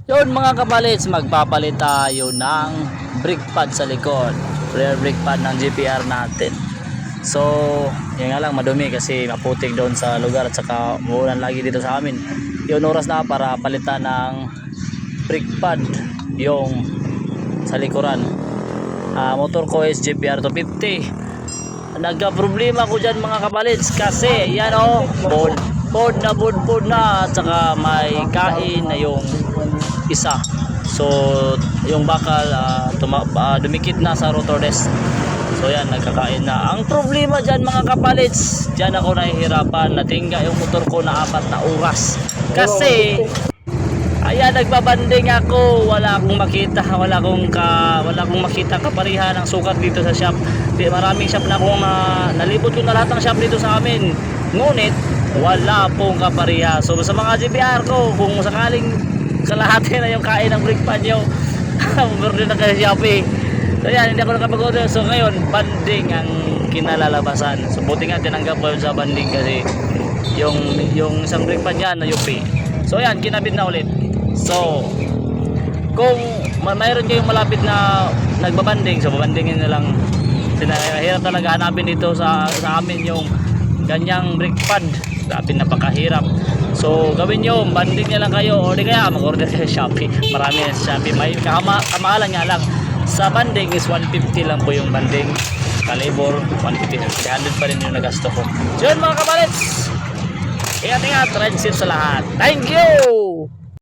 Yun mga kapalits, magpapalit tayo ng brake pad sa likod, rear brake pad ng GPR natin. So yun nga lang, madumi kasi maputik doon sa lugar at saka umuulan lagi dito sa amin. Yun, oras na para palitan ng brake pad yung sa likuran. Motor ko is GPR 250. Nagka problema ko dyan mga kapalits kasi yan o, bod na at saka may kain na yung isa. So yung bakal dumikit na sa rotor disc. So yan, nagkakain na. Ang problema dyan mga kapalits, dyan ako nahihirapan, natingga yung motor ko na 4 na oras kasi ayan, nagbabanding ako, wala akong makita kaparihan ng sukat dito sa shop. Maraming shop na akong nalibot ko na lahat ng shop dito sa amin, ngunit wala pong kapariha. So sa mga GPR ko, kung sakaling kalahati na yung kain ng brake pad nyo, order na kayo sa Shopee. So yan, hindi ako nakapag-order. So ngayon, banding ang kinalalabasan. So buti nga tinanggap ko sa banding kasi yung isang brake pad niya na UP. So yan, kinabit na ulit. So kung mayroon kayong malapit na nagbabanding, so babandingin na lang. Hirap talaga hanapin dito sa amin yung ganyang brake pad. Grabe, napakahirap. So gawin nyo, banding na lang kayo o di kaya mag-order kayo sa Shopee. Marami sa Shopee. May kamahalan nga lang. Sa banding is 150 lang po yung banding. Kalibor 150, 300 pa rin yung nagasto ko. So yun mga kabalits, ingat-ingat, ride safe sa lahat. Thank you!